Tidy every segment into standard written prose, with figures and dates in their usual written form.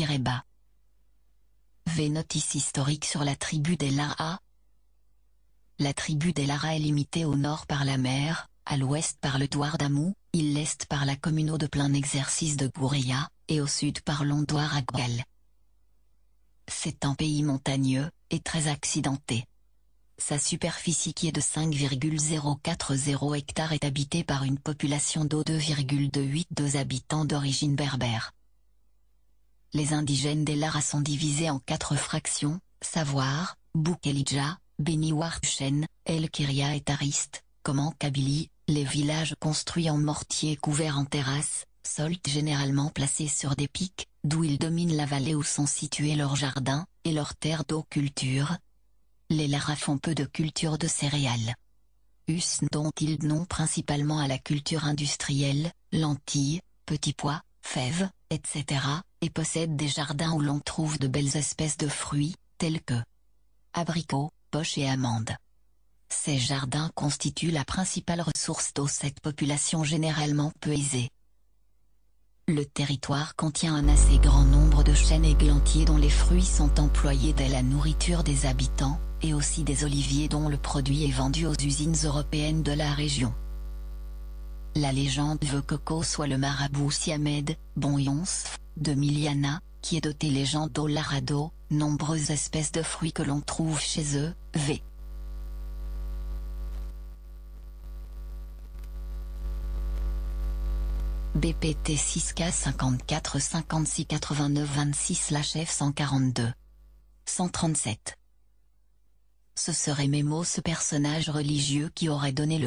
-bas. V. Notice historique sur la tribu des Lara. La tribu des Lara est limitée au nord par la mer, à l'ouest par le Douar d'Amou, l'est par la communauté de plein exercice de Goureya, et au sud par l'Ondouar Aggal. C'est un pays montagneux, et très accidenté. Sa superficie qui est de 5,040 hectares est habitée par une population d'eau 2,282 habitants d'origine berbère. Les indigènes des Lara sont divisés en 4 fractions, savoir, Boukelidja, Beni Warchen, El Kiria et Tarist, comme en Kabylie, les villages construits en mortier couverts en terrasse, sols généralement placés sur des pics, d'où ils dominent la vallée où sont situés leurs jardins, et leurs terres d'eau culture. Les Lara font peu de culture de céréales. Dont ils n'ont principalement à la culture industrielle, lentilles, petits pois, fèves, etc., et possèdent des jardins où l'on trouve de belles espèces de fruits, tels que abricots, poches et amandes. Ces jardins constituent la principale ressource d'eau cette population généralement peu aisée. Le territoire contient un assez grand nombre de chênes églantiers dont les fruits sont employés dès la nourriture des habitants, et aussi des oliviers dont le produit est vendu aux usines européennes de la région. La légende veut que Ko soit le marabout Siamed, Bon-Yonsf, de Miliana, qui est doté légende au Larado, nombreuses espèces de fruits que l'on trouve chez eux, v. BPT 6K 54 56 89 26/F 142. 137. Ce serait Mémo, ce personnage religieux qui aurait donné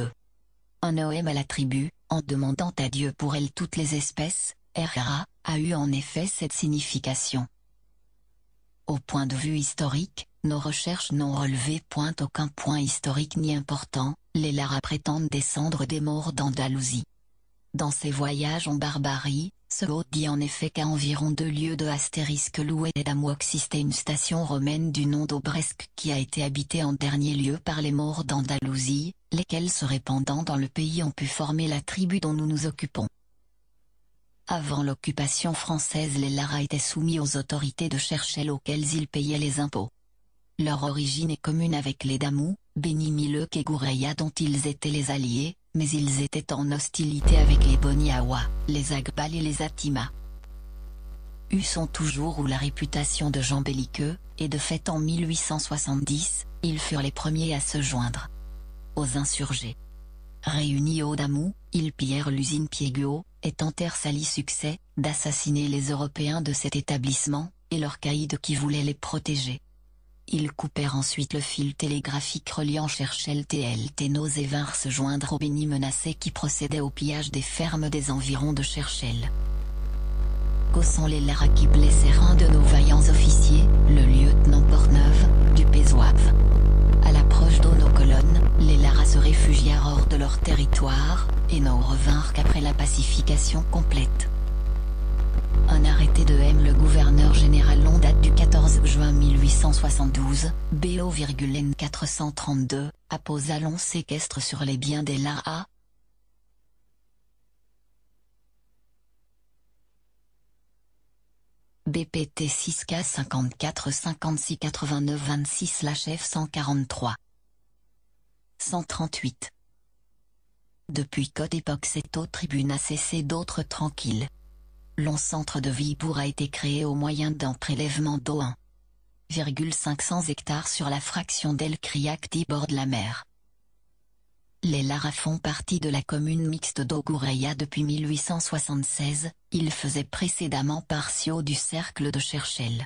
un OM à la tribu, en demandant à Dieu pour elle toutes les espèces, RRA, a eu en effet cette signification. Au point de vue historique, nos recherches n'ont relevé aucun point historique ni important, les Lara prétendent descendre des Maures d'Andalousie. Dans ses voyages en Barbarie, Segaud dit en effet qu'à environ 2 lieues de *Loué d'Amou existait une station romaine du nom d'Aubresque qui a été habitée en dernier lieu par les Maures d'Andalousie, lesquels se répandant dans le pays ont pu former la tribu dont nous nous occupons. Avant l'occupation française, les Lara étaient soumis aux autorités de Cherchel auxquelles ils payaient les impôts. Leur origine est commune avec les Damou, Beni Milek et Goureya dont ils étaient les alliés, mais ils étaient en hostilité avec les Boniawa, les Agbal et les Atima. Sont toujours où la réputation de gens belliqueux, et de fait en 1870, ils furent les premiers à se joindre aux insurgés. Réunis au Damou, ils pillèrent l'usine Piéguo, et tentèrent sali succès, d'assassiner les Européens de cet établissement, et leurs caïds qui voulaient les protéger. Ils coupèrent ensuite le fil télégraphique reliant Cherchel Ténos et vinrent se joindre aux Bénis menacés qui procédaient au pillage des fermes des environs de Cherchel. Qu'au sont les Lara qui blessèrent un de nos vaillants officiers, le lieutenant Portneuve, du Pézouave. À l'approche de nos colonnes, les Lara se réfugièrent hors de leur territoire, et n'en revinrent qu'après la pacification complète. Un arrêté de M. le gouverneur général en date du 14 juin 1872, BO,N 432, apposa long séquestre sur les biens des Lara. BPT 6K 54 56 89 26/F 143. 138. Depuis quelle époque cette eau tribune a cessé d'autres tranquilles. Long centre de Vibourg a été créé au moyen d'un prélèvement d'eau 1,500 hectares sur la fraction d'El Kriak qui borde la mer. Les Lara font partie de la commune mixte d'Ogoureya depuis 1876, ils faisaient précédemment partie du cercle de Cherchel.